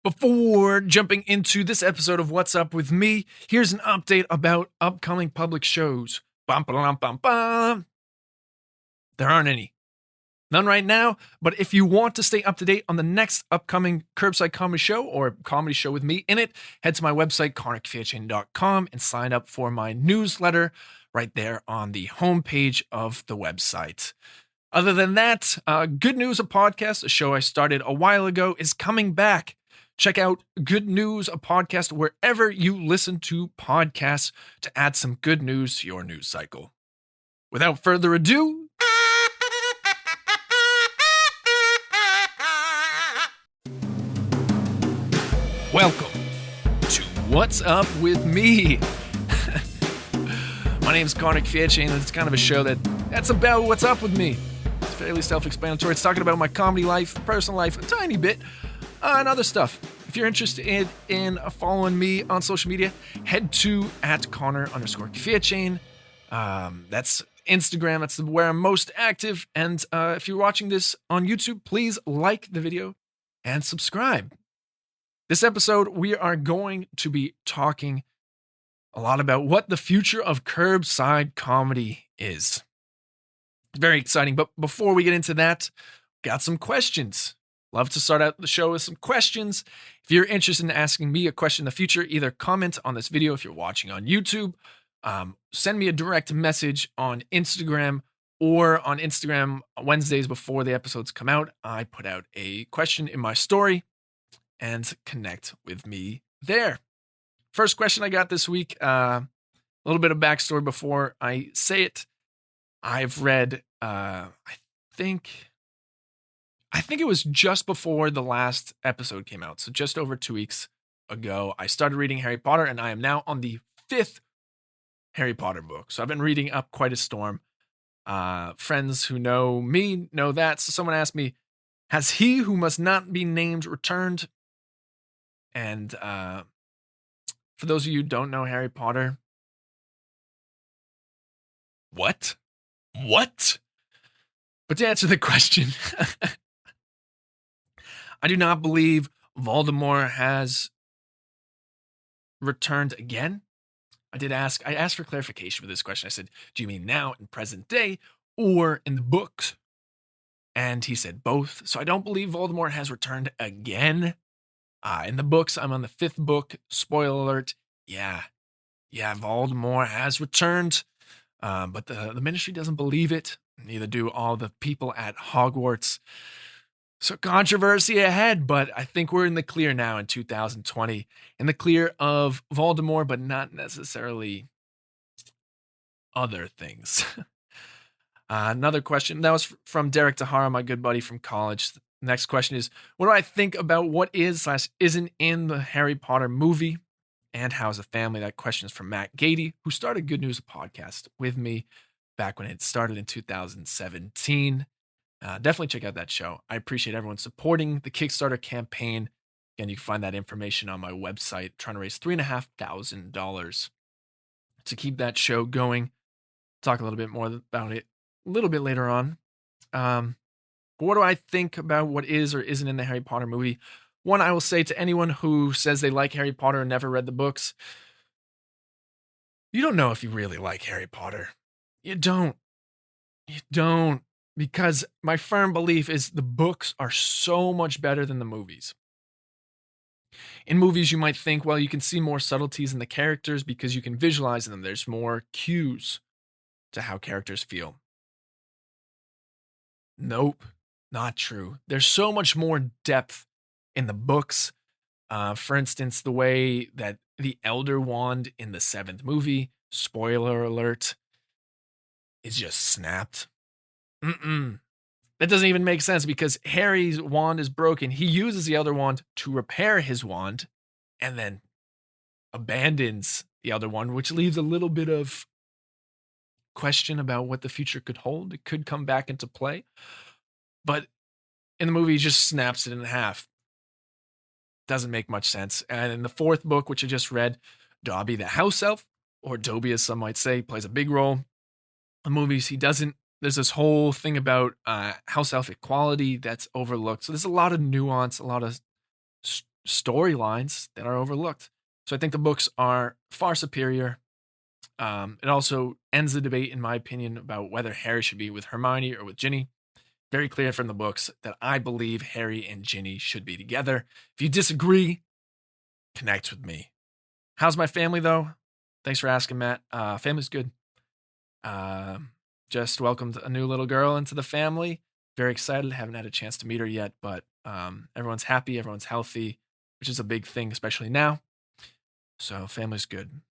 Before jumping into this episode of What's Up With Me, here's an update about upcoming public shows. Bum, ba-dum, bum, bum. There aren't any. None right now, but if you want to stay up to date on the next upcoming Curbside Comedy show or comedy show with me in it, head to my website, connorkfietchain.com, and sign up for my newsletter right there on the homepage of the website. Other than that, Good News, a podcast, a show I started a while ago, is coming back. Check out Good News, a podcast, wherever you listen to podcasts to add some good news to your news cycle. Without further ado, welcome to What's Up With Me. My name's Connor Kfietchain, and it's kind of a show that's about what's up with me. It's fairly self-explanatory. It's talking about my comedy life, personal life, a tiny bit, and other stuff. If you're interested in following me on social media, head to @Connor_Kfietchain. That's Instagram. That's where I'm most active. And if you're watching this on YouTube, please like the video and subscribe. This episode, we are going to be talking a lot about what the future of curbside comedy is. It's very exciting. But before we get into that, got some questions. Love to start out the show with some questions. If you're interested in asking me a question in the future, either comment on this video if you're watching on YouTube, send me a direct message on Instagram, or on Instagram Wednesdays before the episodes come out, I put out a question in my story, and connect with me there. First question I got this week, a little bit of backstory before I say it. I've read, I think it was just before the last episode came out. So just over 2 weeks ago, I started reading Harry Potter, and I am now on the 5th Harry Potter book. So I've been reading up quite a storm. Friends who know me know that. So someone asked me, has he who must not be named returned? And for those of you who don't know Harry Potter, what? But to answer the question, I do not believe Voldemort has returned again. I asked for clarification with this question. I said, do you mean now in present day or in the books? And he said both. So I don't believe Voldemort has returned again. In the books, I'm on the 5th book. Spoiler alert. Yeah, Voldemort has returned. But the ministry doesn't believe it. Neither do all the people at Hogwarts. So controversy ahead, but I think we're in the clear now in 2020. In the clear of Voldemort, but not necessarily other things. Another question. That was from Derek Tahara, my good buddy from college. Next question is, what do I think about what is/isn't in the Harry Potter movie? And how's the family? That question is from Matt Gady, who started Good News podcast with me back when it started in 2017. Definitely check out that show. I appreciate everyone supporting the Kickstarter campaign. Again, you can find that information on my website. Trying to raise $3,500 to keep that show going. Talk a little bit more about it a little bit later on. But what do I think about what is or isn't in the Harry Potter movie? One, I will say to anyone who says they like Harry Potter and never read the books, you don't know if you really like Harry Potter. You don't. Because my firm belief is the books are so much better than the movies. In movies, you might think, well, you can see more subtleties in the characters because you can visualize them. There's more cues to how characters feel. Nope, not true. There's so much more depth in the books. For instance, the way that the Elder Wand in the 7th movie, spoiler alert, is just snapped. That doesn't even make sense because Harry's wand is broken. He uses the Elder Wand to repair his wand and then abandons the Elder Wand, which leaves a little bit of question about what the future could hold. It could come back into play. But in the movie, he just snaps it in half. Doesn't make much sense. And in the 4th book, which I just read, Dobby the house elf, or Dobby as some might say, plays a big role. In movies, he doesn't. There's this whole thing about house elf equality that's overlooked. So there's a lot of nuance, a lot of storylines that are overlooked. So I think the books are far superior. It also ends the debate, in my opinion, about whether Harry should be with Hermione or with Ginny. Very clear from the books that I believe Harry and Ginny should be together. If you disagree, connect with me. How's my family, though? Thanks for asking, Matt. Family's good. Just welcomed a new little girl into the family. Very excited. Haven't had a chance to meet her yet, but everyone's happy. Everyone's healthy, which is a big thing, especially now. So family's good.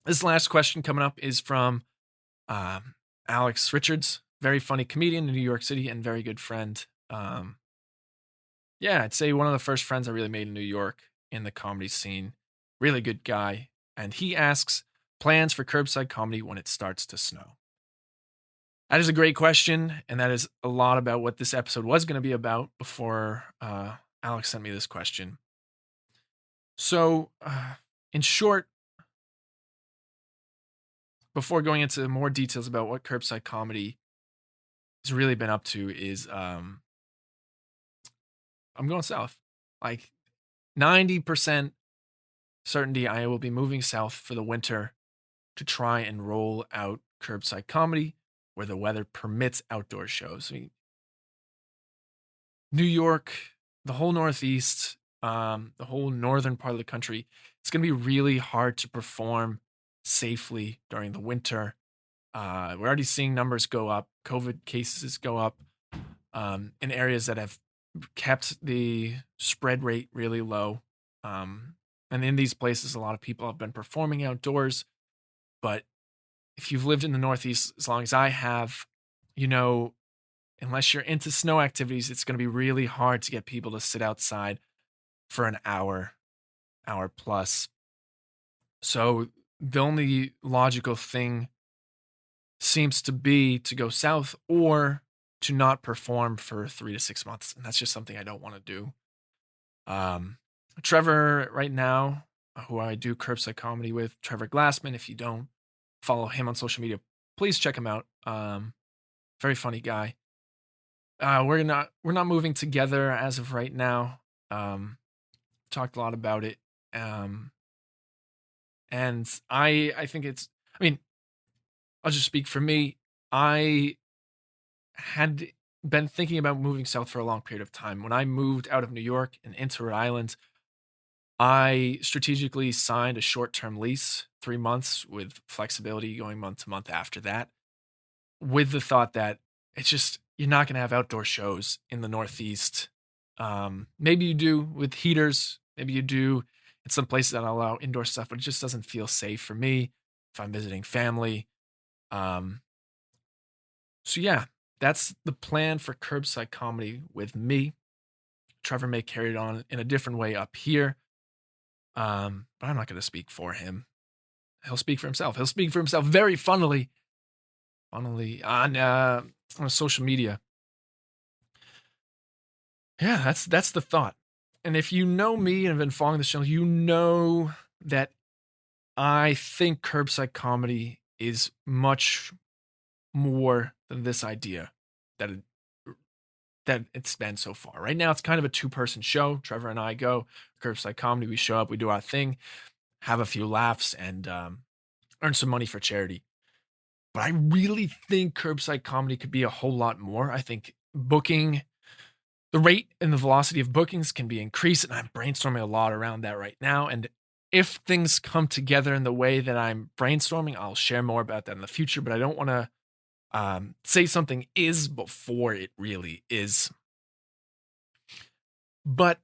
This last question coming up is from Alex Richards, very funny comedian in New York City and very good friend. Yeah, I'd say one of the first friends I really made in New York in the comedy scene. Really good guy. And he asks, plans for Curbside Comedy when it starts to snow? That is a great question, and that is a lot about what this episode was going to be about before Alex sent me this question. So, in short, before going into more details about what Curbside Comedy has really been up to, is I'm going south. Like 90% certainty I will be moving south for the winter to try and roll out Curbside Comedy where the weather permits outdoor shows. I mean, New York, the whole Northeast, the whole northern part of the country, it's going to be really hard to perform safely during the winter. We're already seeing numbers go up, COVID cases go up in areas that have kept the spread rate really low. And in these places, a lot of people have been performing outdoors. But if you've lived in the Northeast as long as I have, you know, unless you're into snow activities, it's going to be really hard to get people to sit outside for an hour plus. So the only logical thing seems to be to go south or to not perform for 3 to 6 months. And that's just something I don't want to do. Trevor right now, who I do Curbside Comedy with, Trevor Glassman. If you don't follow him on social media, please check him out. Very funny guy. We're not moving together as of right now. Talked a lot about it. And I think it's, I mean, I'll just speak for me. I had been thinking about moving south for a long period of time. When I moved out of New York and into Rhode Island, I strategically signed a short-term lease, 3 months, with flexibility going month to month after that, with the thought that it's just, you're not going to have outdoor shows in the Northeast. Maybe you do with heaters. Maybe you do in some places that allow indoor stuff, but it just doesn't feel safe for me if I'm visiting family. So yeah, that's the plan for Curbside Comedy with me. Trevor may carry it on in a different way up here. But I'm not going to speak for him. He'll speak for himself. He'll speak for himself very funnily on social media. Yeah, that's the thought. And if you know me and have been following the channel, you know that I think Curbside Comedy is much more than this idea that it's been so far. Right now, it's kind of a 2-person show. Trevor and I go Curbside Comedy. We show up, we do our thing, have a few laughs, and earn some money for charity. But I really think Curbside Comedy could be a whole lot more. I think booking, the rate and the velocity of bookings can be increased, and I'm brainstorming a lot around that right now. And if things come together in the way that I'm brainstorming, I'll share more about that in the future. But I don't want to say something is before it really is. But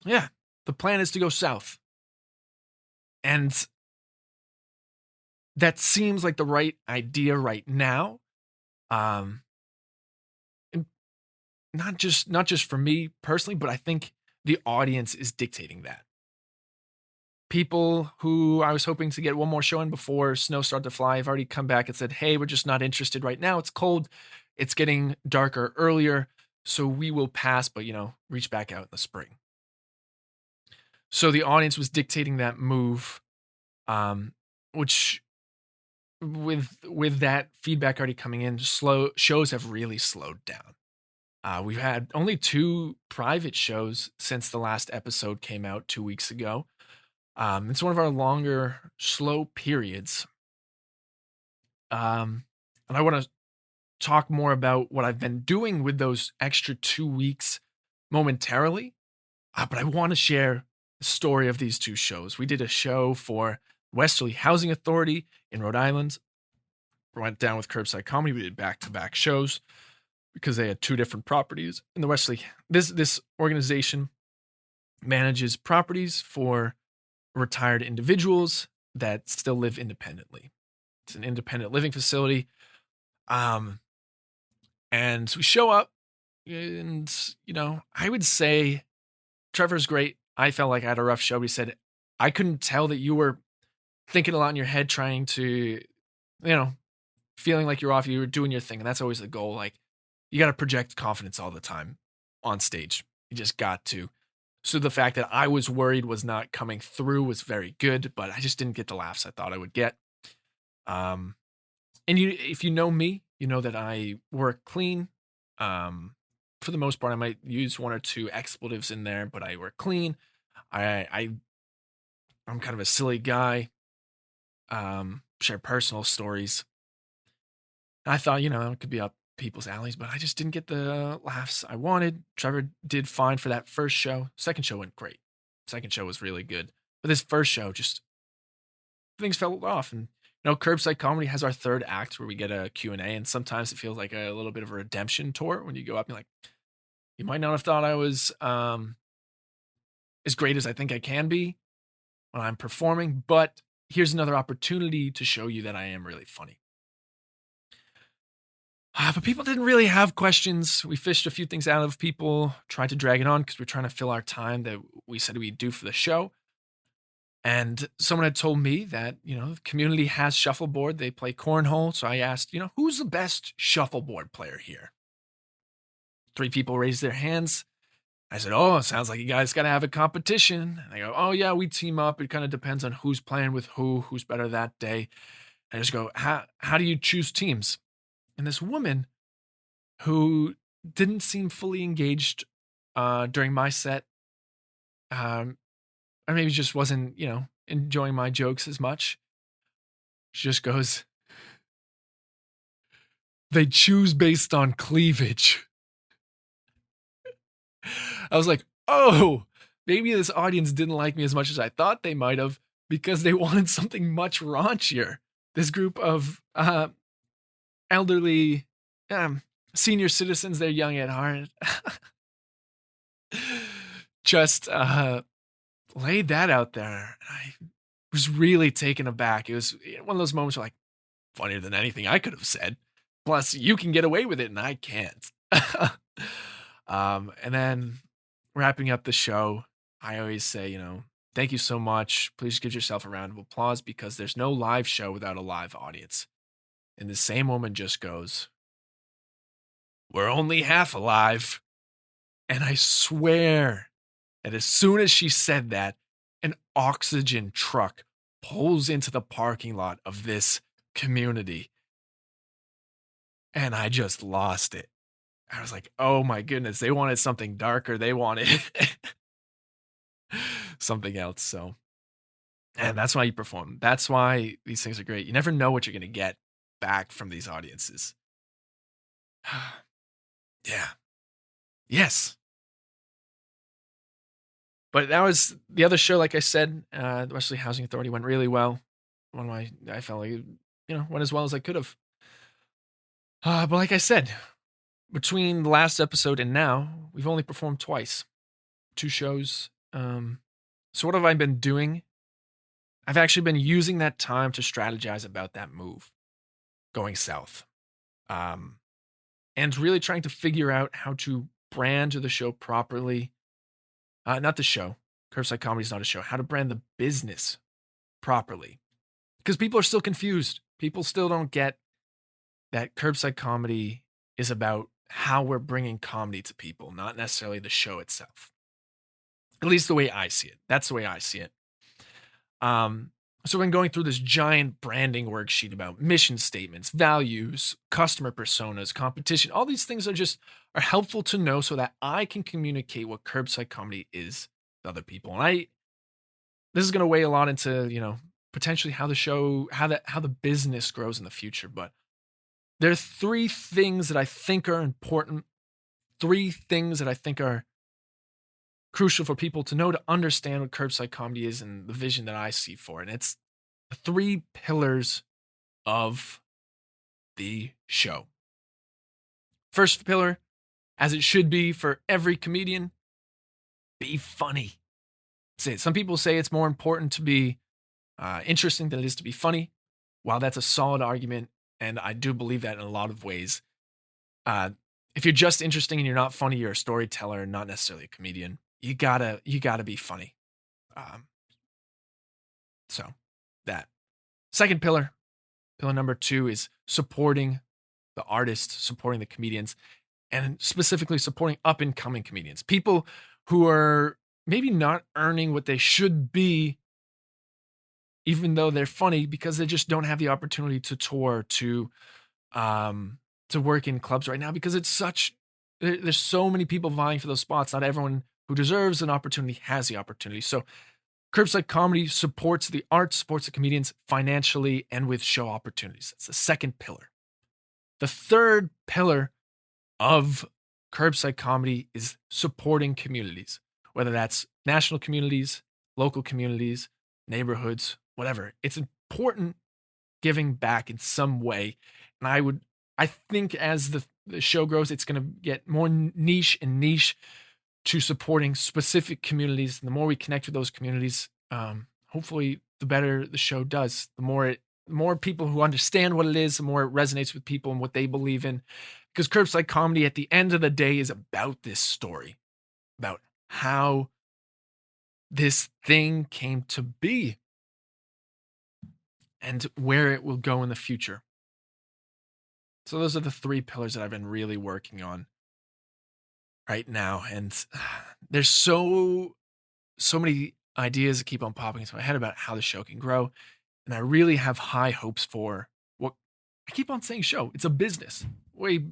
yeah, the plan is to go south. And that seems like the right idea right now. Not just for me personally, but I think the audience is dictating that. People who I was hoping to get one more show in before snow started to fly have already come back and said, hey, we're just not interested right now. It's cold. It's getting darker earlier. So we will pass, but, reach back out in the spring. So the audience was dictating that move, which with that feedback already coming in, shows have really slowed down. We've had only two private shows since the last episode came out 2 weeks ago. It's one of our longer, slow periods. And I want to talk more about what I've been doing with those extra 2 weeks momentarily. But I want to share the story of these two shows. We did a show for Westerly Housing Authority in Rhode Island. We went down with Curbside Comedy. We did back-to-back shows because they had two different properties. In the Westerly, this organization manages properties for retired individuals that still live independently. It's an independent living facility. And we show up, and I would say Trevor's great. I felt like I had a rough show. He said, I couldn't tell that you were thinking a lot in your head, trying to, feeling like you're off, you were doing your thing. And that's always the goal. Like, you got to project confidence all the time on stage. You just got to. So the fact that I was worried was not coming through was very good, but I just didn't get the laughs I thought I would get. And if you know me, you know that I work clean. For the most part, I might use one or two expletives in there, but I work clean. I'm kind of a silly guy. Share personal stories. And I thought, it could be up people's alleys, but I just didn't get the laughs I wanted. Trevor did fine for that first show. Second show went great. Second show was really good. But this first show, just things fell off. And, Curbside Comedy has our third act where we get a Q&A, and sometimes it feels like a little bit of a redemption tour when you go up and you're like, you might not have thought I was as great as I think I can be when I'm performing, but here's another opportunity to show you that I am really funny. But people didn't really have questions. We fished a few things out of people, tried to drag it on because we're trying to fill our time that we said we'd do for the show. And someone had told me that, the community has shuffleboard. They play cornhole. So I asked, who's the best shuffleboard player here? 3 people raised their hands. I said, oh, it sounds like you guys got to have a competition. And they go, oh, yeah, we team up. It kind of depends on who's playing with who's better that day. And I just go, how do you choose teams? And this woman who didn't seem fully engaged during my set, or maybe just wasn't, enjoying my jokes as much, she just goes, they choose based on cleavage. I was like, oh, maybe this audience didn't like me as much as I thought they might have because they wanted something much raunchier. This group of elderly senior citizens, they're young at heart, just laid that out there. I was really taken aback. It was one of those moments where, like, funnier than anything I could have said. Plus, you can get away with it and I can't. And then wrapping up the show, I always say, thank you so much. Please give yourself a round of applause because there's no live show without a live audience. And the same woman just goes, we're only half alive. And I swear that as soon as she said that, an oxygen truck pulls into the parking lot of this community. And I just lost it. I was like, oh my goodness, they wanted something darker. They wanted something else. So, and that's why you perform. That's why these things are great. You never know what you're going to get back from these audiences. Yeah. Yes. But that was the other show. Like I said, the Westerly Housing Authority went really well. I felt like, went as well as I could have. But like I said, between the last episode and now, we've only performed twice. 2 shows. So what have I been doing? I've actually been using that time to strategize about that move going south. And really trying to figure out how to brand the show properly. Not the show. Curbside Comedy is not a show. How to brand the business properly. Because people are still confused. People still don't get that Curbside Comedy is about how we're bringing comedy to people, not necessarily the show itself. At least the way I see it. That's the way I see it. So I've been going through this giant branding worksheet about mission statements, values, customer personas, competition. All these things are helpful to know so that I can communicate what curbside comedy is to other people. And this is going to weigh a lot into, potentially how the show, how the business grows in the future. But there are three things that I think are important, three things that I think are crucial for people to know to understand what curbside comedy is and the vision that I see for it. And it's the three pillars of the show. First pillar, as it should be for every comedian, be funny. That's it. Some people say it's more important to be interesting than it is to be funny. While that's a solid argument, and I do believe that in a lot of ways, if you're just interesting and you're not funny, you're a storyteller, not necessarily a comedian. You gotta be funny. So that second pillar number 2 is supporting the artists, supporting the comedians, and specifically supporting up and coming comedians, people who are maybe not earning what they should be, even though they're funny, because they just don't have the opportunity to tour, to work in clubs right now, because there's so many people vying for those spots. Not everyone who deserves an opportunity has the opportunity. So Curbside Comedy supports the arts, supports the comedians financially and with show opportunities. That's the second pillar. The third pillar of Curbside Comedy is supporting communities, whether that's national communities, local communities, neighborhoods, whatever. It's important giving back in some way. And I think as the show grows, it's going to get more niche to supporting specific communities. And the more we connect with those communities, hopefully the better the show does. The more people who understand what it is, the more it resonates with people and what they believe in. Because Curbside Comedy at the end of the day is about this story, about how this thing came to be and where it will go in the future. So those are the three pillars that I've been really working on right now. And there's so many ideas that keep on popping into my head about how the show can grow. And I really have high hopes for what I keep on saying show. It's a business. Way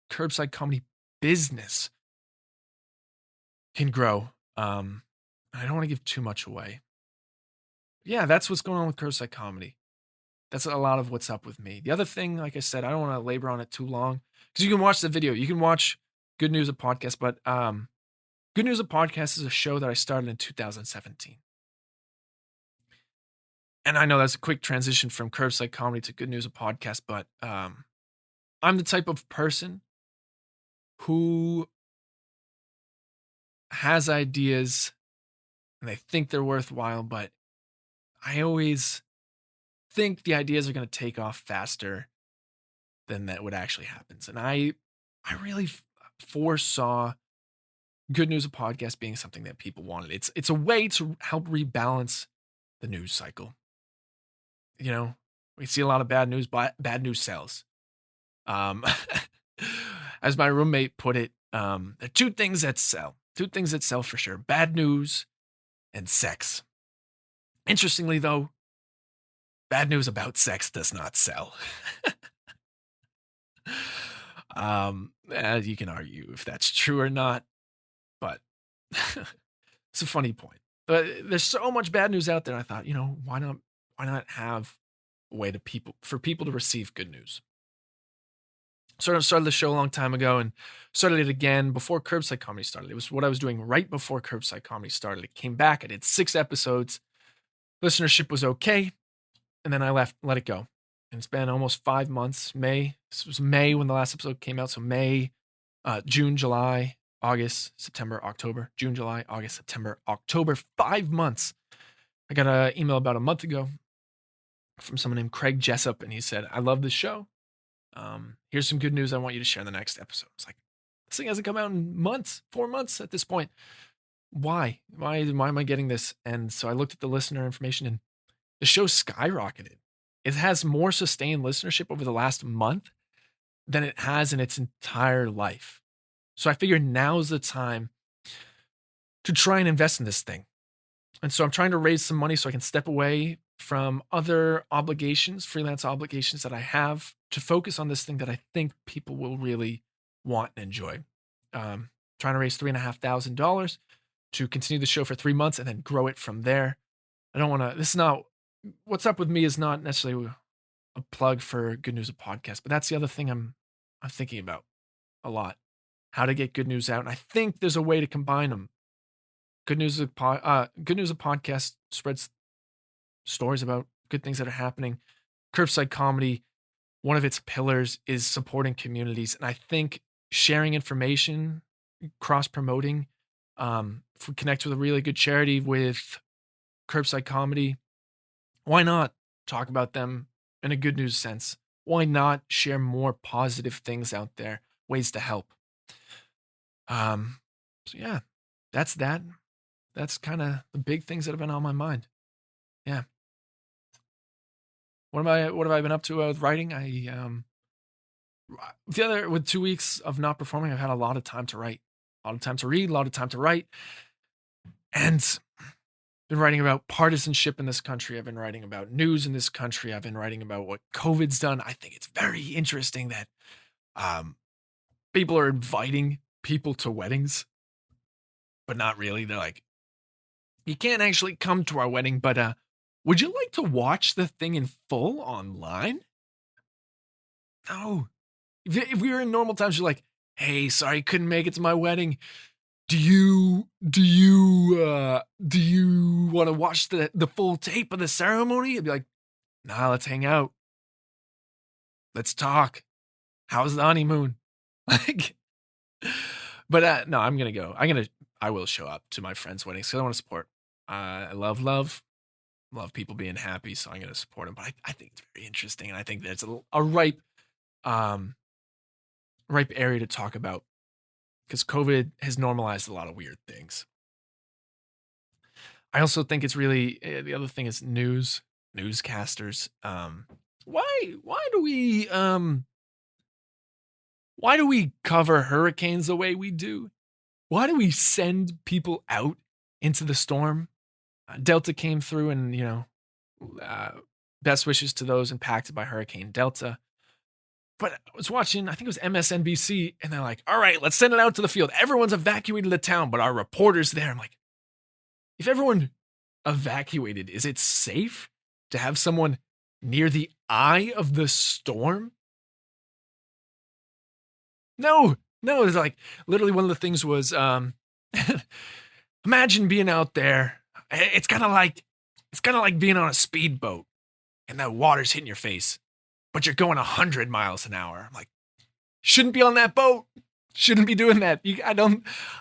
Curbside Comedy business can grow. I don't want to give too much away. Yeah, that's what's going on with Curbside Comedy. That's a lot of what's up with me. The other thing, like I said, I don't want to labor on it too long because you can watch the video. You can watch Good News, a podcast, but Good News, a podcast is a show that I started in 2017. And I know that's a quick transition from Curbside Comedy to Good News, a podcast, but I'm the type of person who has ideas and they think they're worthwhile, but I always think the ideas are going to take off faster than that would actually happen. And I really foresaw Good News, a podcast being something that people wanted. It's a way to help rebalance the news cycle. You know, we see a lot of bad news, but bad news sells. As my roommate put it, there are two things that sell for sure: bad news and sex. Interestingly, though, bad news about sex does not sell. You can argue if that's true or not, but it's a funny point. But there's so much bad news out there. I thought, why not have a way for people to receive good news? Started the show a long time ago and started it again before Curbside Comedy started. It was what I was doing right before Curbside Comedy started. It came back. I did 6 episodes. Listenership was okay. And then I let it go. And it's been almost 5 months. This was May when the last episode came out. So May, June, July, August, September, October, June, July, August, September, October, 5 months. I got an email about a month ago from someone named Craig Jessup. And he said, I love this show. Here's some good news I want you to share in the next episode. It's like, this thing hasn't come out in months, 4 months at this point. Why am I getting this? And so I looked at the listener information and the show skyrocketed. It has more sustained listenership over the last month than it has in its entire life. So I figured now's the time to try and invest in this thing. And so I'm trying to raise some money so I can step away from other obligations, freelance obligations that I have, to focus on this thing that I think people will really want and enjoy. Trying to raise $3,500 to continue the show for 3 months and then grow it from there. I don't want to, this is not, what's up with me is not necessarily a plug for Good News, a podcast, but that's the other thing I'm thinking about a lot. How to get good news out. And I think there's a way to combine them. Good News, a podcast spreads stories about good things that are happening. Curbside Comedy, one of its pillars is supporting communities. And I think sharing information, cross-promoting, if we connect with a really good charity with Curbside Comedy, why not talk about them in a good news sense? Why not share more positive things out there, ways to help? So yeah, that's that. That's kind of the big things that have been on my mind. Yeah. What have I been up to with writing? With 2 weeks of not performing, I've had a lot of time to write, a lot of time to read, a lot of time to write, and been writing about partisanship in this country. I've been writing about news in this country. I've been writing about what COVID's done. I think it's very interesting that people are inviting people to weddings, but not really. They're like, you can't actually come to our wedding, but would you like to watch the thing in full online? No. If we were in normal times, you're like, hey, sorry, couldn't make it to my wedding. Do you want to watch the full tape of the ceremony? I'd be like, nah, let's hang out. Let's talk. How's the honeymoon? Like, but no, I'm gonna go. I will show up to my friends' weddings because I want to support. I love people being happy, so I'm gonna support them. But I think it's very interesting, and I think that's a ripe area to talk about, because COVID has normalized a lot of weird things. I also think it's really, the other thing is newscasters. Why do we cover hurricanes the way we do? Why do we send people out into the storm? Delta came through, and best wishes to those impacted by Hurricane Delta. But I was watching, I think it was MSNBC, and they're like, all right, let's send it out to the field. Everyone's evacuated the town, but our reporter's there. I'm like, if everyone evacuated, is it safe to have someone near the eye of the storm? No, it's like, literally one of the things was, imagine being out there. It's kind of like being on a speedboat and that water's hitting your face, but you're going 100 miles an hour. I'm like, shouldn't be on that boat. Shouldn't be doing that.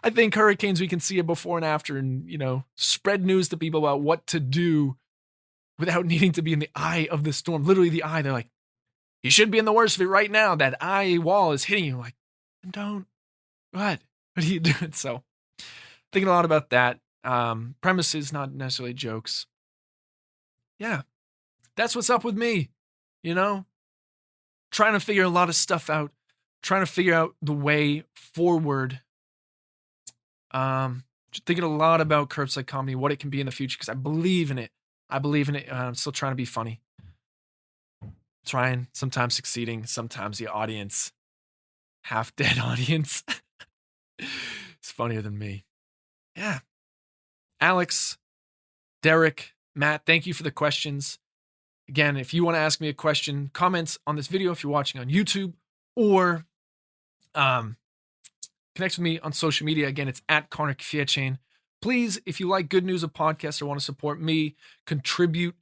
I think hurricanes, we can see it before and after, and, spread news to people about what to do without needing to be in the eye of the storm. Literally the eye. They're like, you should be in the worst of it right now. That eye wall is hitting you. I'm like, don't. What are you doing? So thinking a lot about that. Premises, not necessarily jokes. Yeah. That's what's up with me. Trying to figure a lot of stuff out, trying to figure out the way forward. Thinking a lot about Curbside Comedy, what it can be in the future, because I believe in it. I'm still trying to be funny. Trying, sometimes succeeding, sometimes the audience, half-dead audience, it's funnier than me. Yeah. Alex, Derek, Matt, thank you for the questions. Again, if you want to ask me a question, comments on this video if you're watching on YouTube, or connect with me on social media. Again, it's at Connor Kfiachain. Please, if you like Good News, a podcast, or want to support me, contribute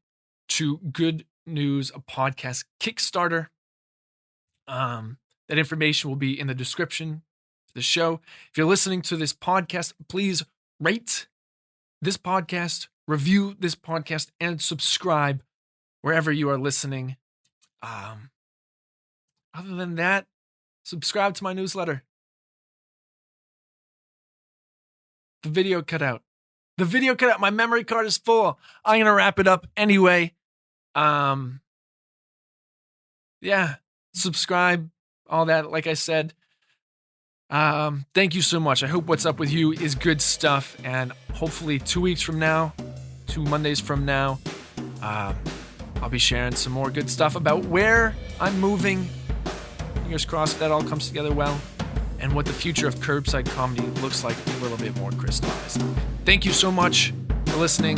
to Good News, a podcast Kickstarter. That information will be in the description of the show. If you're listening to this podcast, please rate this podcast, review this podcast, and subscribe wherever you are listening. Other than that, subscribe to my newsletter. The video cut out. My memory card is full. I'm going to wrap it up anyway. Yeah, subscribe, all that. Like I said, thank you so much. I hope what's up with you is good stuff. And hopefully 2 weeks from now, 2 Mondays from now, I'll be sharing some more good stuff about where I'm moving. Fingers crossed that all comes together well. And what the future of Curbside Comedy looks like a little bit more crystallized. Thank you so much for listening.